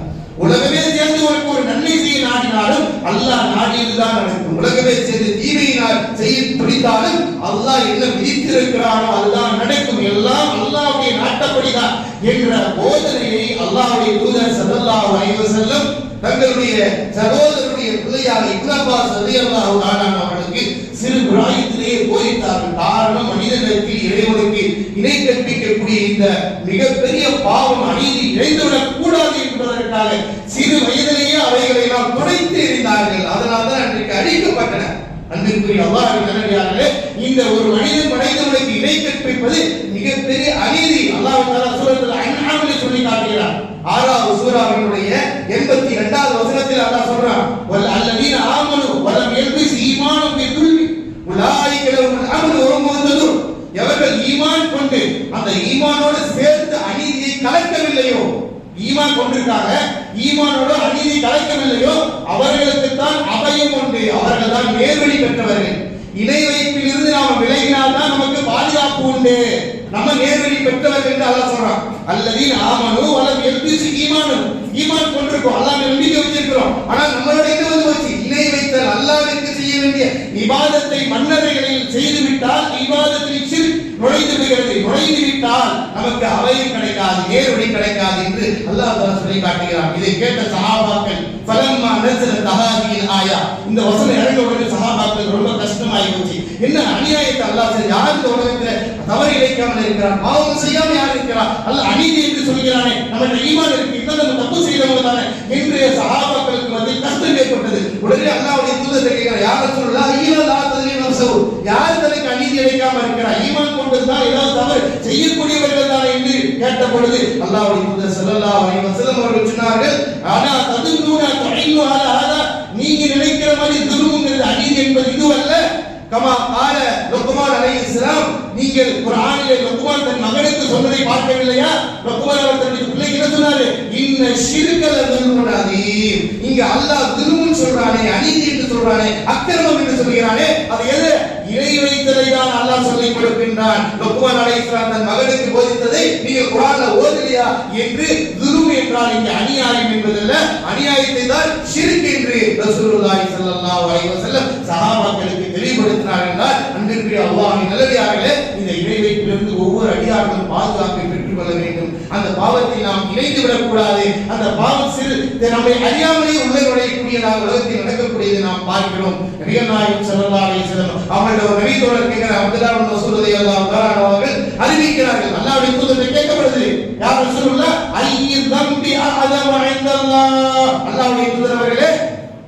Speaker 2: உலகமே சேர்ந்து உனக்கு ஒரு நன்மை செய்ய நாடினாலும் அல்லாஹ் நாடியதுதான் நடக்கும். உலகமே சேர்ந்து தீமையினால் செய்ய துடித்தாலும் அல்லாஹ் என்ன விதித்திருக்கிறானோ அதுதான் நடக்கும். எல்லாம் அல்லாஹ்வுடைய நாட்டப்படிதான் என்ற போதனையை அல்லாஹ்வுடைய தூதர் ஸல்லல்லாஹு அலைஹி வஸல்லம் தங்களுடைய சகோதரருடைய பிள்ளையாக இப்னு அப்பாஸ் ரலியல்லாஹு தஆலா அவர்களுக்கு சிறு பிராயத்திலேயே போதித்தார்கள். காரணம், மனிதனுக்கு இறைவனுக்கு இணை கற்பிக்கக்கூடிய இந்த மிகப்பெரிய பாவம் அநீதி இழைந்துவிடக் கூடாது என்பதற்காக சிறு வயதிலேயே அவைகளை எல்லாம் துடைத்து எறிந்தார்கள். அதனால்தான் அன்றைக்கு அழிக்கப்பட்டன. அன்பிற்குரிய அல்லாஹ்வின் நல்லடியார்களே, இந்த ஒரு மனிதன் படைத்தவனுக்கு இணை கற்பிப்பது மிகப்பெரிய அநீதி. அல்லாஹ் தஆலா சூரத்துல் அன்ஆமிலே சொல்லி காட்டுகிறார். 6வது சூராவினுடைய 82வது வசனத்தில் அல்லாஹ் சொல்றான், வல் அல்லதீன ஆமனு வலம் யல்பிஸ் ஈமானும் பிதுல்மி உலாயிக லஹுல் அம்னு வ ஹும் முஹ்ததூன். எவர்கள் ஈமான் கொண்டு அந்த ஈமானோடு சேர்த்து அநீதியை கலக்கவில்லையோ, ஈமான் கொண்டிருக்காங்க, ஈமானோடு அநீதி கலக்கவில்லையோ அவர்களுக்கு தான் அபயம் உண்டு, அவர்கள் தான் நேர்வழி பெற்றவர்கள். இணை வைப்பில் இருந்து நாம விலகினால் தான் நமக்கு பாதுகாப்பு உண்டு, நம்ம நேர்வழி பெற்றவர்கள் என்று அல்லாஹ் சொல்றான். அல்லதீன ஆமனு வலம் யல்பிஸ் ஈமானு, ஈமான் கொண்டிருக்கோம், அல்லாஹ் நம்பிக்கை வச்சிருக்கிறோம், ஆனால் நம்மளோட என்ன வந்து போச்சு? இணை வைத்தல். அல்லாஹ்விற்கு செய்ய வேண்டிய இபாதத்தை மன்னரைகளில் செய்து விட்டால் இபாதத்தில் சிர்க் நுழைந்து விடுகிறது. நுழைந்து விட்டால் நமக்கு அவையும் கிடைக்காது, நேர்வழி கிடைக்காது என்று அல்லாஹ் தஆலா சொல்லி காட்டுகிறான். இதை கேட்ட சஹாபாக்கள் ஃபலம்மா நஸலத் ஹாதிஹில் ஆயா, இந்த வசனம் இறங்க உடனே சஹாபாக்கள் ரொம்ப கஷ்டமாயி போச்சு. என்ன அநியாயத்தை அல்லாஹ் செய்ய, யார் இந்த உலகத்துல தவறு இழைக்காமல் இருக்கிறான், பாவம் செய்யாம யார் இருக்கிறான், அல்லாஹ் அநீதி என்று சொல்கிறானே, நம்ம ஈமான் இருக்கு, இன்னும் நம்ம தப்பு செய்தவங்க தானே என்று சஹாபாக்களுக்கு வந்து கஷ்டம் ஏற்பட்டது. உடனே அல்லாஹ்வுடைய தூதர் கேட்கிறார், யார் ரசூலுல்லாஹ் ஈலா லா தத்லீம் நஃப்ஸு, யார் தனக்கு அநீதி இழைக்காம இருக்கிறார், ஈமான் கூட்டம் தான், ஏதாவது தவறு செய்யக்கூடியவர்கள் தான் என்று கேட்ட பொழுது அல்லாஹ்வுடைய தூதர் ஸல்லல்லாஹு அலைஹி வஸல்லம் அவர்கள் சொன்னார்கள், ஆனா ததுன்னூன துஇன்னு அலா ஹதா, நீங்க நினைக்கிற மாதிரி துருவுங்கிறது அநீதி என்பது இதுவல்ல. கமா கால லுக்மான் அலைஹிஸ்ஸலாம், நீங்கள் குர்ஆனிலே லுக்மான் தன் மகனுக்கு சொன்னதை பார்க்கவில்லையா? லுக்மான் அவர் தன்னுடைய பிள்ளைக்கு என்ன சொன்னாரு? இன்ன ஷிர்க லதுல்முன் அதீம். இங்க அல்லாஹ் துல்முன் சொல்றானே, அநீதி என்று சொல்றானே, அக்கிரமம் என்று சொல்கிறானே, அது எது? இறை வைத்ததை தான் அல்லாஹ் சொல்லிக் கொடுக்கின்றான். லுக்மான் அலைஹிஸ்ஸலாம் தன் மகனுக்கு போதித்ததை நீங்கள் குர்ஆன்ல ஓதலையா என்று துல்ம் என்றால் இங்கே அநியாயம் என்பதல்ல, அநியாயத்தை தான் ஷிர்க் என்று ரசூலுல்லாஹி ஸல்லல்லாஹு அலைஹி வஸல்லம் சஹாபாக்களுக்கு தெளிவுபடுத்தினார் என்றால், அன்பிற்குரிய அல்லாஹ்வின் நல்லடியார்களே, இந்த இறை வைப்பிலிருந்து ஒவ்வொரு அடியார்களும் பாதுகாப்பை பெற்றுக் கொள்ள வேண்டும். அந்த பாவத்தை நாம் இணைந்து விடக்கூடாது. அந்த பாவம் சிறு நம்மை அறியாமலே உள்ள நுழையக்கூடியதாக உலகத்தில் நடக்கக்கூடியதை நாம் பார்க்கிறோம். நபிகள் நாயகம் ஸல்லல்லாஹு அலைஹி வஸல்லம் அவர்கள் ஒரு நபி தோழர் கேட்கிற அப்துல்லாஹ் இப்னு மஸ்ஊத் ரலியல்லாஹு தஆலா அவர்கள் அறிவிக்கிறார்கள், அல்லாஹ்வுடைய தூதர் கேட்கப்படுது, யா ரசூலுல்லாஹ் ஐயு தம்பி அஅதம இன்தல்லாஹ், அல்லாஹ்வுடைய தூதர் அவர்களே,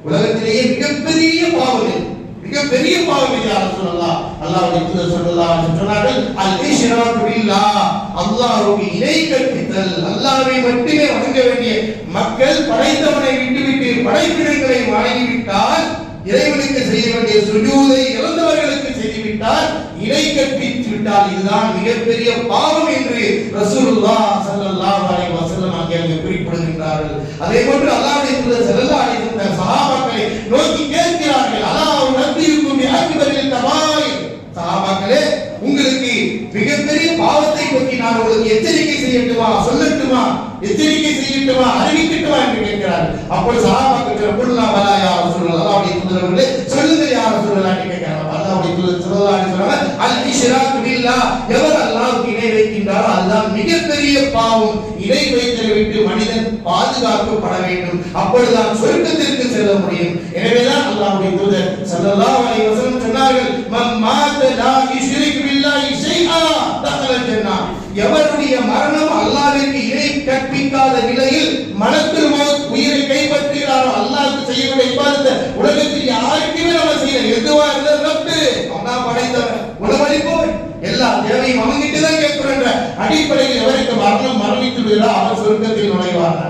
Speaker 2: உலகத்திலேயே மிகப்பெரிய பாவம், மிகப்பெரிய பாவம் யா ரசூலுல்லாஹ். அல்லாஹ்வுடைய தூதர் ஸல்லல்லாஹு அலைஹி வஸல்லம் சொன்னார்கள், அல் இஷ்ராகு பில்லாஹ், அல்லாஹ்வுக்கு இணை கற்பித்தல். அல்லாஹ்வை மட்டுமே வணங்க வேண்டிய மக்கள் படைத்தவனை விட்டுவிட்டு படைப்பினங்களை வணங்கிவிட்டால், இறைவனுக்கு செய்ய வேண்டிய சுஜூதை இழந்தவர்களுக்கு செய்துவிட்டால், இணை கற்பித்து விட்டால், இதுதான் மிகப்பெரிய பாவம் என்று ரசூலுல்லாஹ் ஸல்லல்லாஹு அலைஹி வஸல்லம் அங்கே குறிப்பிடுகின்றார்கள். அதே போன்று அல்லாஹ்வுடைய தூதர் ஸல்லல்லாஹு அலைஹி வஸல்லம் சஹாபாக்களை நோக்கி கேட்கிறார்கள், அல்லாஹ் நபியுக்கும் பிஅக்பரில் கபாயிர், சஹாபாக்களே, உங்களுக்கு மிகப்பெரிய பாவத்தை பற்றி நான் உங்களுக்கு எச்சரிக்கை செய்யட்டுமா, சொல்லட்டுமா, எச்சரிக்கை செய்யட்டுமா, அறிவிக்கட்டுமா என்று கேட்கிறார்கள். அப்பொழுது சஹாபாக்கள் ரப்பல்லாஹு பலா யா ரசூலுல்லாஹ், அல்லாஹ்வுடைய தூதர் அவர்களே சொல்லுங்க யா ரசூலுல்லாஹ் என்று கேட்கிறார்கள். அல்லாஹ்வுடைய தூதர் ஸல்லல்லாஹு அலைஹி வஸல்லம், அல் இஷ்ராக் பில்லாஹ், எவர் அல்லாஹ்வுக்கு இணை வைக்கின்றாரோ அதுதான் மிகப்பெரிய பாவம். இணை வைத்தலை விட்டு மனிதன் பாதுகாக்கப்பட வேண்டும், அப்பொழுதுதான் சொர்க்கத்திற்கு செல்ல முடியும். எனவேதான் அல்லாஹ்வுடைய தூதர் ஸல்லல்லாஹு அலைஹி வஸல்லம் சொன்னார்கள், மன் மாத லா யுஷ்ரிக் பில்லாஹி ஷைஆ தഖலல் ஜன்னah, எவருடைய மரணம் அல்லாஹ்விற்கு இணை கற்பிக்காத நிலையில் மலக்குல் மௌத் உயிரை கைப்பற்றுகிறாரோ, அல்லாஹ்வுக்கு செய்ய வேண்டிய இபாதத்தை உலகத்தில் யாருக்குமே நம்ம செய்யல, எதுவா இருந்தாலும் ரப்பு அவன் படைத்தவன், உணவளிப்பவன், எல்லா தேவையும் அவங்கிட்ட தான் கேட்கிறோன்ற அடிப்படையில் எவருக்கு மரணம் மரணித்து விடுகிறா அவர் சொர்க்கத்தில் நுழைவார்.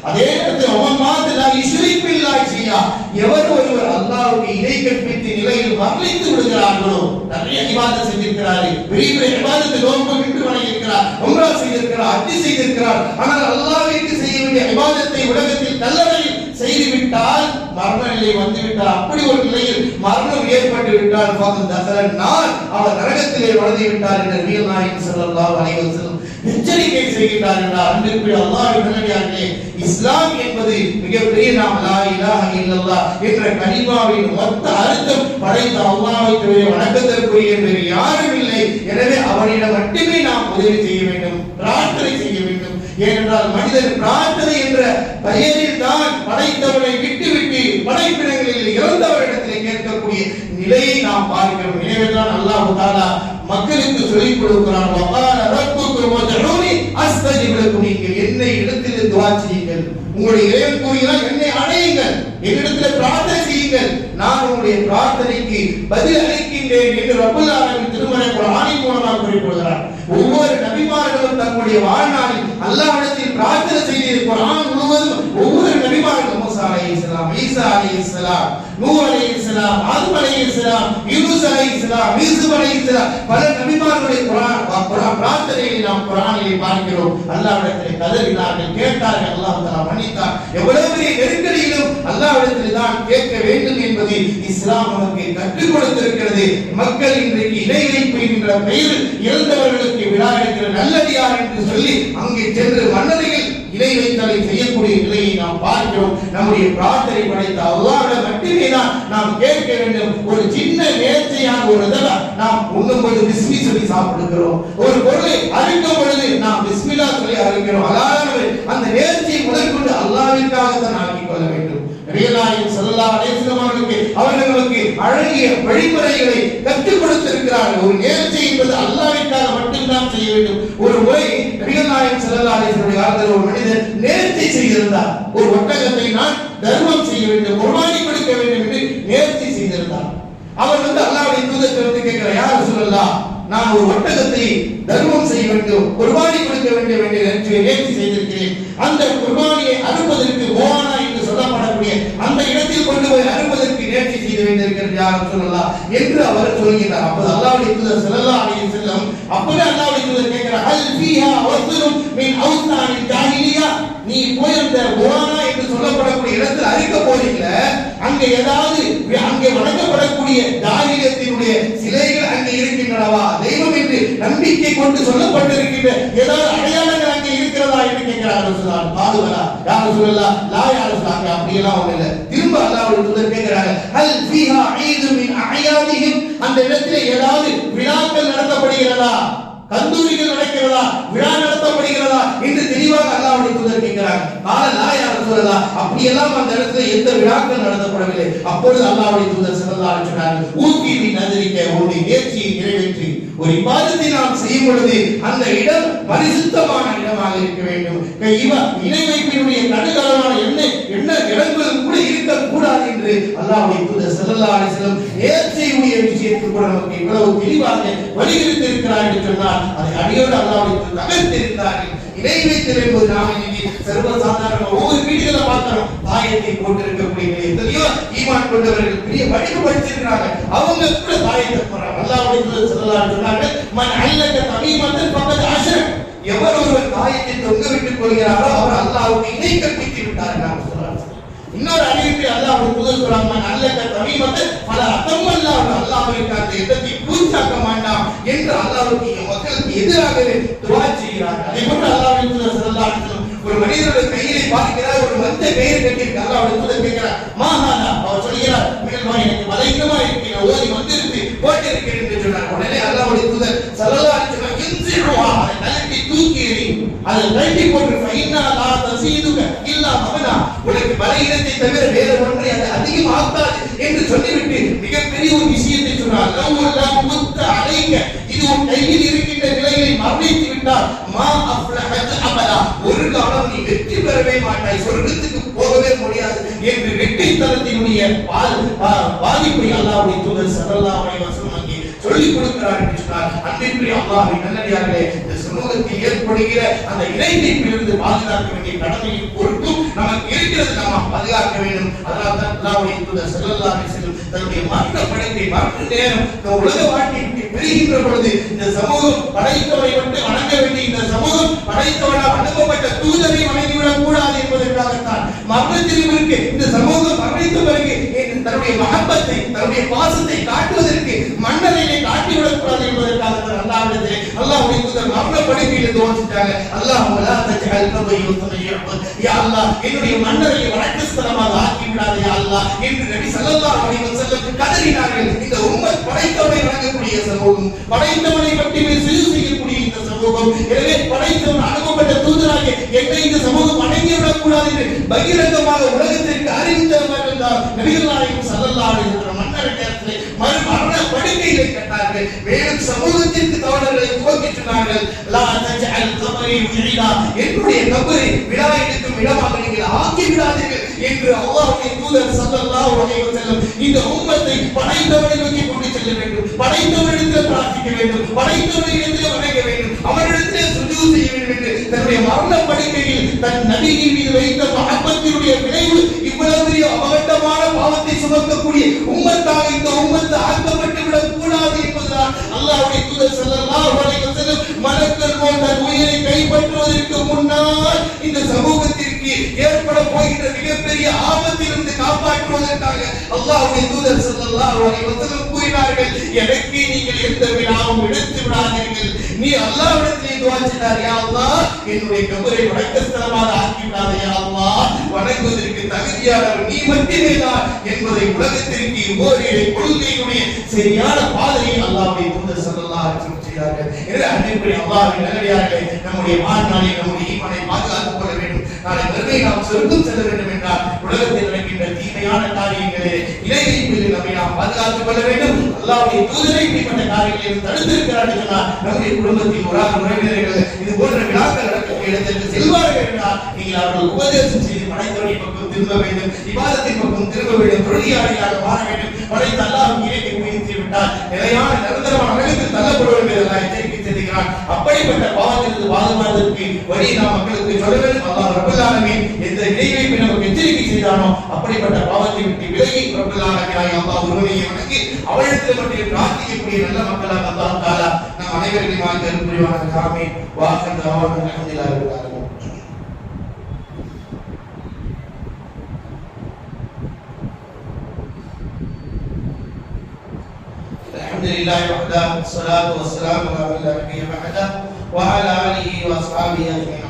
Speaker 2: அதே நேரத்தில் அவன் மாத்திரா இஷ்ரிக் பில்லாஹி ஷைஆ, எவர் ஒருவர் அல்லாஹ்வுக்கு இணை கற்பித்த நிலையில் மரணித்து விடுகிறார்களோ, நிறைய இபாதத் செஞ்சிருக்கிறார், பெரிய பெரிய இபாதத்தை நோன்பு விட்டு வணங்கியிருக்கிறார், உம்ரா செய்திருக்கிறார், ஹஜ் செய்திருக்கிறார், ஆனால் அல்லாஹ்விற்கு செய்ய வேண்டிய இபாதத்தை உலகத்தில் கல்லறையில் செய்துவிட்டால், மரண நிலை வந்துவிட்டால், அப்படி ஒரு நிலையில் மரணம் ஏற்பட்டு விட்டால் அவர் நரகத்திலே வளர்ந்து விட்டார் என்று நபிகள் நாயகம் ஸல்லல்லாஹு அலைஹி வஸல்லம் எச்சரிக்கை செய்கிறார் என்றார். அன்பிற்குரிய அல்லாஹ்வின் நல்லடியார்களே, இஸ்லாம் என்பது மிகப்பெரிய நாம் லா இலாஹ இல்லல்லாஹ் என்ற கலிமாவின் மொத்த அர்த்தம் படைத்த அல்லாஹ்வை தவிர வணக்கத்திற்குரிய வேறு யாரும் இல்லை. எனவே அவனிடம் மட்டுமே நாம் உதவி செய்ய வேண்டும், பிரார்த்தனை செய்ய வேண்டும். ஏனென்றால் மனிதன் பிரார்த்தனை என்ற பெயரில் தான் படைத்தவனை விட்டுவிட்டு படைப்பினங்களில் இறந்தவரிடத்தில் கேட்கக்கூடிய நிலையை நாம் பார்க்கிறோம். எனவேதான் அல்லாஹ் தஆலா மக்களுக்கு சொல்லிக் கொடுக்கிறான், வகால ரப்புக்கும் வதஊனி அஸ்தஜிப் லக்கும், நீங்கள் என்னை இடத்தில் துஆ செய்யுங்கள், உங்களுடைய இறைவன் கூறுகிறார் என்னை அழையுங்கள், என்னிடத்தில் பிரார்த்தனை செய்யுங்கள், நான் உங்களுடைய பிரார்த்தனைக்கு பதில் அளிக்கின்றேன் என்று ரப்பல் ஆலமீன் திருமறை குர்ஆனின் மூலமாக குறிப்பிடுகிறார். ஒவ்வொரு நபிமார்களும் தங்களுடைய வாழ்நாளில் அல்லாஹ்விடத்தில் பிரார்த்தனை செய்து குர்ஆன் முழுவதும் ஒவ்வொரு நபிமார்களும் மூசா அலைஹிஸ்ஸலாம், ஈசா அலைஹிஸ்ஸலாம், நூஹ் அலைஹிஸ்ஸலாம், ஆதம் அலைஹிஸ்ஸலாம், யூனுஸ் அலைஹிஸ்ஸலாம், யூசுப் அலைஹிஸ்ஸலாம், பல நபிமார்களுடைய பிரார்த்தனைகளை நாம் குர்ஆனிலே பார்க்கிறோம். அல்லாஹ்விடத்தில் கதறினார்கள், கேட்டார்கள், அல்லாஹ் தஆலா மன்னித்தார். எவ்வளவு பெரிய நெருக்கடியிலும் அல்லாஹ்விடத்தில் தான் கேட்க வேண்டும் என்பது இஸ்லாம் நமக்கு கற்றுக் கொடுத்திருக்கிறது. மக்கள் இன்றைக்கு இணை வைப்பு என்ற பெயரில் இறந்தவர்களுக்கு விழா எடுக்கிற நல்லடியார் என்று சொல்லி அங்கே சென்று மன்னரையில் இணை வைத்தலை செய்யக்கூடிய நிலையை நாம் பார்க்கிறோம். நம்முடைய பிரார்த்தனை படைத்த அல்லாஹ்விடம் மட்டுமே தான் நாம் கேட்க வேண்டும். ஒரு சின்ன நேர்ச்சையான ஒரு தடவை நாம் உண்ணும் பொழுது பிஸ்மி சொல்லி சாப்பிடுகிறோம், ஒரு பொருளை அறுக்கும் பொழுது நாம் பிஸ்மில்லா சொல்லி அறுக்கிறோம். அல்லாஹ்வே அந்த நேர்ச்சியை முதற்கொண்டு அல்லாஹ்விற்காக தான் ஆக்கிக் கொள்ள வேண்டும். நபிகள் நாயகம் ஸல்லல்லாஹு அலைஹி வஸல்லம் அவர்களுக்கு அழகிய வழிமுறைகளை கற்றுக் கொடுத்திருக்கிறார்கள். ஒரு நேர்ச்சை என்பது அல்லாஹ்விற்காக மட்டும்தான் செய்ய வேண்டும். ஒரு முறை நபிகள் நாயகம் ஸல்லல்லாஹு அலைஹி வஸல்லம் காலத்தில் ஒரு மனிதர் நேர்ச்சை செய்திருந்தார், ஒரு ஒட்டகத்தை நான் தர்மம் செய்ய வேண்டும், குர்பானி கொடுக்க வேண்டும் என்று நேர்ச்சை செய்திருந்தார். அவர் அல்லாஹ்வுடைய தூதர் கேட்கிறார், யா ரசூலல்லாஹ், நான் ஒரு ஒட்டகத்தை தர்மம் செய்ய வேண்டும், குர்பானி கொடுக்க வேண்டும் என்று நேர்ச்சி செய்திருக்கிறேன். அந்த குர்பானியை அறுப்பதற்கு மோனா என்று சொல்லப்படக்கூடிய அந்த இடத்தில் கொண்டு போய் அறுப்பதற்கு நேர்ச்சி செய்து வைத்திருக்கிறது யார் சொல்லலாம் என்று அவர் சொல்கிறார். அப்போது அல்லாஹ்வுடைய தூதர் ஸல்லல்லாஹு அலைஹி வஸல்லம் அப்பவே அல்லாஹ்வுடைய தூதர் கேட்கிறார், ஹல் ஃபீஹா வஸ்லும் மின் அவ்சானில் ஜாஹிலியா, நீ போய் அந்த மோனா என்று சொல்லப்படக்கூடிய இடத்தில் அறுக்க போறீங்க, அங்கே ஏதாவது அங்கே வணங்கப்படக்கூடிய ஜாஹிலியத்தினுடைய சிலைகள் அங்கே இருக்கின்றனவா, தெய்வம் என்று நம்பிக்கை கொண்டு சொல்லப்பட்டிருக்கின்ற ஏதாவது அடையாளங்கள் அங்கே இருக்கிறதா என்று கேட்கிறார். சொன்னார் பாதுவலா யார் சொல்லலாம் லா யார் சொன்னாங்க, அப்படியெல்லாம் ஒண்ணு இல்லை. திரும்ப அல்லாஹ்வுடைய தூதர் கேட்கிறாங்க, ஹல் ஃபீஹா ஈது மின் அயாதிஹிம், அந்த இடத்திலே ஏதாவது விழாக்கள் நடத்தப்படுகிறதா, கந்தூரிகள் நடக்கிறதா, விழா நடத்தப்படுகிறதா என்று தெளிவாக அல்லாஹ்வுடைய தூதர் கேட்கிறார். லா யா ரசூலல்லாஹ், அப்படியெல்லாம் அந்த இடத்துல எந்த விழாக்கள் நடத்தப்படவில்லை. அப்பொழுது அல்லாஹ்வுடைய தூதர் ஸல்லல்லாஹு அலைஹி வஸல்லம் ஊக்கி நதிரிக்க உன்னுடைய நேர்ச்சியை நிறைவேற்றி ஒரு இபாதத்தை நாம் செய்யும் பொழுது அந்த இடம் பரிசுத்தமான இடமாக இருக்க வேண்டும். இணை வைப்பினுடைய நடுகளவான என்ன இடங்களும் கூட இருக்கக்கூடாது என்று அல்லாஹ்வுடைய தூதர் ஸல்லல்லாஹு அலைஹி வஸல்லம் நேர்ச்சியுடைய விஷயத்தில் கூட நமக்கு இவ்வளவு தெளிவாக வலியுறுத்தி இருக்கிறார் என்று சொன்னால் அதை அடியோடு அல்லாஹ்வுடைய தூதர் தகர்த்திருக்கிறார்கள். இணை வைத்தல் என்பது நாம் இன்னைக்கு சர்வசாதாரண ஒவ்வொரு வீடுகளை பார்க்கிறோம். தாயத்தை போட்டிருக்கக்கூடிய எத்தனையோ ஈமான் கொண்டவர்கள் பெரிய படிப்பு படிச்சிருக்கிறாங்க, அவங்க கூட தாயத்தை போறாங்க. அல்லாஹ்வுடைய தூதர் ஸல்லல்லாஹு அலைஹி வஸல்லம் மன் அல்லக தமீமத்தன் ஃபகத் அஷ்ரக், எவர் ஒருவர் தாயத்தை தொங்க விட்டுக் கொள்கிறாரோ அவர் அல்லாஹ்வுக்கு இணை கற்பித்து விட்டார் என்று சொல்றாங்க. இன்னொரு அறிவிப்பில் அல்லாஹ்வுடைய தூதர் சொல்றாங்க, மன் அல்லக தமீமத்தன் ஃபல அத்தமல்லாஹு, அல்லாஹ்வுக்கு அந்த இடத்தை பூச்சாக்க மாட்டான் என்று அல்லாஹ்வுக்கு மக்களுக்கு எதிராக துஆ செய்கிறார். அதே போன்று அல்லாஹ்வுடைய தூதர் ஸல்லல்லாஹு அலைஹி வஸல்லம் ஒரு மனிதனுடைய கையிலே பார்க்கிறார், ஒரு மஞ்ச கயிறு கட்டியிருக்க. அல்லாஹ்வுடைய தூதர் கேட்கிறார், மாஹாதா, அவர் சொல்கிறார், மிகமா எனக்கு மலைக்கமா இருக்கிற ஓதி வந்திருக்கு போட்டிருக்கிறேன் என்று சொன்னார். உடனே அல்லாஹ்வுடைய தூதர் ஸல்லல்லாஹு அலைஹி வஸல்லம் இன்சிஹுவா, அதை கழட்டி தூக்கி எறி, அதை கழட்டி போட்டு ஃபைன்னா லா தஸீதுக இல்லா மகனா, உனக்கு பலகீனத்தை தவிர வேறு ஒன்றை அது அதிகமாக்காது என்று சொல்லிவிட்டு மிகப்பெரிய ஒரு விஷயத்தை சொன்னார். லவ்லாம் முத்த அலைக, இது உன் கையில் இருக்கின்ற நிலையை மறைத்து விட்டால் மா அஃப்லஹத் அபலா, ஒரு காலம் நீ வெற்றி பெறவே மாட்டாய், சொர்க்கத்துக்கு போகவே முடியாது என்று வெற்றித்தனத்தினுடைய பாதிப்பை அல்லாஹ்வுடைய தூதர் ஸல்லல்லாஹு அலைஹி வஸல்லம் அங்கே சொல்லிக் கொடுக்கிறார் என்று சொன்னார். அன்பிற்குரிய அல்லாஹ்வின் நல்லடியார்களே, இந்த சமூகத்தில் ஏற்படுகிற அந்த இணைப்பிலிருந்து பாதுகாக்க வேண்டிய கடமையின் பொறுப்பும் நமக்கு இருக்கிறது, நாம் பாதுகாக்க வேண்டும். அதனால தான் அல்லாஹ்வுடைய தூதர் ஸல்லல்லாஹு அலைஹி வஸல்லம் தன்னுடைய மார்க்க படைப்பை மாற்று நேரம் இந்த உலக வாழ்க்கைக்கு பெறுகின்ற பொழுது இந்த சமூகம் படைத்தவரை மட்டும் வணங்க வேண்டிய, இந்த சமூகம் படைத்தவரால் அனுப்பப்பட்ட தூதரை வணங்கிவிடக் கூடாது என்பதற்காகத்தான் மரணத்திலும் இருக்கு. இந்த சமூகம் மரணித்த பிறகு தன்னுடைய மஹப்பத்தை தன்னுடைய பாசத்தை காட்டுவதற்கு மன்னரையை காட்டிவிடக் கூடாது என்பதற்காகத்தான் அல்லாஹ்வுடைய தூதர் மரண படுக்கையில் துவச்சிட்டாங்க. அல்லாஹ்வுலா தஜஅல் கபரி யுத்தமையுபத், யா அல்லாஹ் என்னுடைய மன்னரை வணக்க ஸ்தலமாக ஆக்கி விடாதே யா அல்லாஹ் என்று நபி ஸல்லல்லாஹு அலைஹி வஸல்லம் கதறினார்கள். இந்த உம்மத் படைத்தவனை வணங்கக்கூடிய சமூகம், படைத்தவனை மட்டுமே சிறு செய்யக்கூடிய இந்த சமூகம், எனவே படைத்தவன் அனுப்பப்பட்ட தூதராக என்னை இந்த சமூகம் வணங்கிவிடக் கூடாது என்று பகிரங்கமாக உலகத்திற்கு அறிவித்தவர்கள் தான் நபிகள் நாயகம் ஸல்லல்லாஹு அலைஹி வஸல்லம் மன்னர் நேரத்திலே மரண படுக்கையிலே கண்டார்கள். மேலும் சமூகத்திற்கு தோழர்களை துவக்கி சொன்னார்கள், லா தஜஅல் கபரி விழா, என்னுடைய கபரை விழா எடுக்கும் இடமாக நீங்கள் ஆக்கி விடாதீர்கள் என்று அல்லாஹ்வுடைய தூதர் ஸல்லல்லாஹு அலைஹி வஸல்லம் இந்த உம்மத்தை படைத்தவனை நோக்கி கொண்டு செல்ல வேண்டும், படைத்தவனிடத்தில் பிரார்த்திக்க வேண்டும், படைத்தவனிடத்தில் வணங்க வேண்டும், அவரிடத்திலே சுஜூத் செய்ய வேண்டும் என்று தன்னுடைய மரண படுக்கையில் தன் நபியின் மீது வைத்த மஹப்பத்தினுடைய விளைவு இவ்வளவு பெரிய அபகட்டமான பாவத்தை சுமக்கக்கூடிய உம்மத்தாக இந்த உம்மத்து ஆக்கப்பட்டு விடக் கூடாது என்பதுதான் அல்லாஹ்வுடைய தூதர் ஸல்லல்லாஹு அலைஹி வஸல்லம் மலக்குகள் போன்ற உயிரை கைப்பற்றுவதற்கு முன்னால் இந்த சமூகத்திற்கு ஏற்பட போகின்ற மிகப்பெரிய ஆபத்திலிருந்து காப்பாற்றுவதற்காக அல்லாஹ்வுடைய தூதர் ஸல்லல்லாஹு அலைஹி வஸல்லம் கூறினார்கள், எனக்கு நீங்கள் எந்த விழாவும் எடுத்து விடாதீர்கள், நீ அல்லாஹ்விடத்திலே துஆ செய்தார், யா அல்லாஹ் என்னுடைய கபரை வணக்க ஸ்தலமாக ஆக்கி விடாதே யா அல்லாஹ், வணங்குவதற்கு தகுதியானவர் நீ மட்டுமே தான் என்பதை உலகத்திற்கு ஓரிரை கொள்கையுடைய சரியான பாதையை அல்லாஹ்வுடைய தூதர் ஸல்லல்லாஹு அலைஹி வஸல்லம் செய்தார்கள். எனவே அன்பிற்குரிய அல்லாஹ்வின் நல்லடியார்களே, நம்முடைய வாழ்நாளில் நம்முடைய ஈமானை பாதுகாத்துக் கொள்ள வேண்டும். நாளை மறுமை நாம் சொர்க்கம் செல்ல வேண்டும் என்றால் உலகத்தில் நடக்கின்ற தீமையான காரியங்களே இணை வைப்பதில் நம்மை நாம் பாதுகாத்துக் கொள்ள வேண்டும். அல்லாஹ்வுடைய தூதரை இப்படிப்பட்ட காரியங்களை தடுத்திருக்கிறார் என்றால் நம்முடைய குடும்பத்தில் உறவினர்கள் இது போன்ற விழாக்கள் நடக்கக்கூடிய இடத்திற்கு செல்வார்கள் என்றால் நீங்கள் அவர்கள் உபதேசம் செய்து படைத்தவனை பக்கம் திரும்ப வேண்டும், இபாதத்தின் பக்கம் திரும்ப வேண்டும், தொழுகையாளிகளாக மாற வேண்டும். படைத்த அல்லாஹ்வுக்கு இணையை முயற்சி விட்டால் நிலையான நிரந்தரமான நரகத்தில் தள்ளப்படுவோம் என்று எச்சரிக்கை செய்கிறான். அப்படிப்பட்ட பாவத்திலிருந்து பாதுகாப்பதற்கு வழி நாம் மக்களுக்கு சொல்ல வேண்டும். அல்லாஹ் ரப்பல் ஆலமீன் எந்த இடைவெளியை நமக்கு எச்சரிக்கை செய்தானோ அப்படிப்பட்ட பாவத்தை விட்டு விலகி ரப்பல் ஆலமீனாய் அல்லாஹ் ஒருவனையே வணங்கி அவரிடத்தில் மட்டும் பிரார்த்திக்கக்கூடிய நல்ல மக்களாக அல்லாஹ் தஆலா நம் அனைவரையும் ஆக்கி புரிவானாக. ஆமீன். வாஹிர் தஅவானா அல்ஹம்துலில்லாஹி ரப்பில் ஆலமீன். الحمدلله وحده والصلاة والسلام على من لا نبي بعده وعلى آله وأصحابه أجمعين.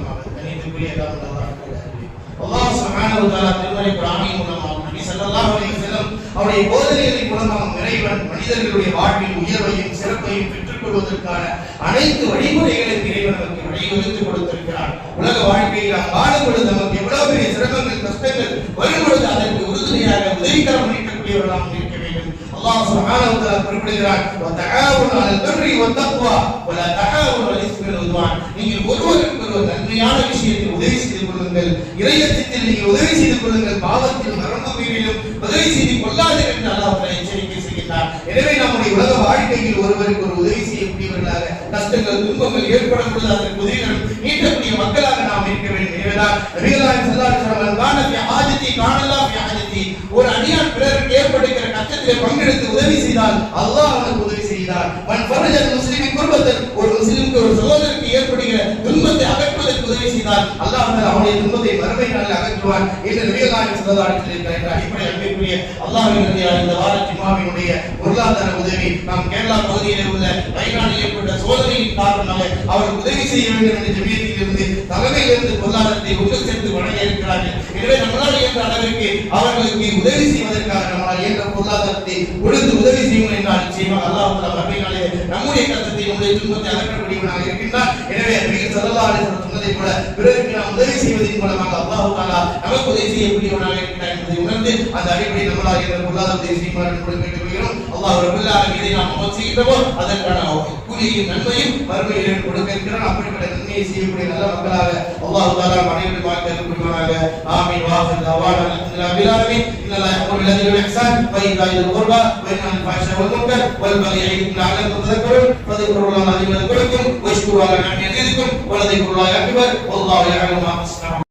Speaker 2: அல்லாஹ் சுப்ஹானஹு வ தஆலா திருமறை குர்ஆனின் மூலமாக நபி ஸல்லல்லாஹு அலைஹி வஸல்லம் அவருடைய போதனைகளின் மூலமாக இறைவன் மனிதர்களுடைய வாழ்வில் உயர்வையும் சிறப்பையும் பெற்றுக் கொள்வதற்கான அனைத்து வழிமுறைகளையும் இறைவன் நமக்கு வழிவகுத்து கொடுத்திருக்கிறார். உலக வாழ்க்கையில் நாம் வாழும் பொழுது நமக்கு எவ்வளவு பெரிய சிரமங்கள் கஷ்டங்கள் வரும் பொழுது அதற்கு உறுதுணையாக உதவிக்கரம் நீட்டக்கூடியவர்களாக இருக்க வேண்டும். அல்லாஹ் சுப்ஹானஹு வ தஆலா குறிப்பிடுகிறார், வதஆவுனு அலல் பிர்ரி வத்தக்வா வலா தஆவுனு அலல் இஸ்மி வல் உத்வான். நீங்கள் ஒருவருக்கொருவர் நன்மையான விஷயத்தில் உதவி செய்து கொள்ளுங்கள், இறையச்சத்தில் நீங்கள் உதவி செய்து கொள்ளுங்கள், பாவத்தில் மறந்து மீறிலும் உதவி செய்து கொள்ளாதீர்கள் என்று அல்லாஹ் எச்சரிக்கை செய்கிறார். எனவே நம்முடைய உலக வாழ்க்கையில் ஒருவருக்கு ஒரு உதவி செய்யக்கூடியவர்களாக, கஷ்டங்கள் துன்பங்கள் ஏற்படும் பொழுது அதற்கு உதவிகள் நீட்டக்கூடிய மக்களாக நாம் இருக்க வேண்டும். எனவேதான் நபிகளார் ஸல்லல்லாஹு அலைஹி வஸல்லம் கான ஃபி ஹாஜதி கானல்லாஹ் ஃபி ஹாஜதி. ஒரு அடியான் பிறருக்கு ஏற்படுகிற கஷ்டத்திலே பங்கெடுத்து உதவி செய்தால் அல்லாஹ் அவனுக்கு உதவி செய்கிறார். மன் ஃபரஜல் முஸ்லிமி குர்பத்தன், ஒரு முஸ்லிமுக்கு ஒரு சகோதரருக்கு ஏற்படுகிற துன்பத்தை அகற்றுவதற்கு உதவி செய்தால் அல்லாஹ் அவனுடைய துன்பத்தை மறுமை நாளில் அகற்றுவான் என்று நபிகளார் ஸல்லல்லாஹு அலைஹி வஸல்லம் என்ற அடிப்படை அன்பிற்குரிய அல்லாஹ்வின் இந்த வார ஜும்ஆவினுடைய பொருளாதார உதவி நாம் கேரளா பகுதியில் உள்ள வயநாட்டில் ஏற்பட்ட சோதனையின் காரணமாக அவருக்கு உதவி செய்ய வேண்டும் என்ற ஜமியத்திலிருந்து தலைமையிலிருந்து பொருளாதாரத்தை ஒன்று சேர்த்து வழங்க இருக்கிறார்கள். எனவே நம்மளால் இயன்ற அளவிற்கு அவர்களுக்கு உதவி செய்வதற்காக நம்மளால் இயன்ற பொருளாதாரத்தை கொடுத்து உதவி செய்வோம் என்றால் நிச்சயமாக அல்லாஹ் மறுமையினாலே நம்முடைய கஷ்டத்தை நம்முடைய துன்பத்தை அகற்றக்கூடியவனாக இருக்கின்றார். எனவே நபிகள் ஸல்லல்லாஹு அலைஹி வஸல்லம் சொன்னதை போல பிறருக்கு நாம் உதவி செய்வதன் மூலமாக அல்லாஹ் தஆலா நமக்கு உதவி செய்யக்கூடியவனாக இருக்கிறார் என்பதை உணர்ந்து அந்த அடிப்படையில் நம்மளால் இயன்ற பொருளாதார உதவி செய்யுமாறு கேட்டுக்கொள்கிறோம். அல்லாஹ் ரப்பல் ஆலமீன் இதை நாம் அமல் செய்கிறோமோ அதற்கான கூலியும் நன்மையும் மறுமையில் கொடுக்க இருக்கிறான். அப்படிப்பட்ட நன்மையை செய்யக்கூடிய நல்ல மக்களாக அல்லாஹ் தஆலா அனைவரும் வாழ்க்கை புரிவானாக. ஆமீன். வாஹிர் தஅவானா அல்ஹம்துலில்லாஹி ரப்பில் ஆலமீன். இன்னல்லாஹ யஅமுரு பில் அத்லி வல் இஹ்சான் வ ஈதாஇ ذில் குர்பா வ யன்ஹா அனில் ஃபஹ்ஷாஇ வல் முன்கர் வல் பகி யஇதுக்கும் லஅல்லக்கும் தذكرون ஃபذ்குருல்லாஹ அலீம் யذ்குருக்கும் வஷ்குரு அலா நிஅமிஹி யஸிதுக்கும் வ லذிக்ருல்லாஹி அக்பர் வல்லாஹு யஅலமு மா தஸ்னஊன்.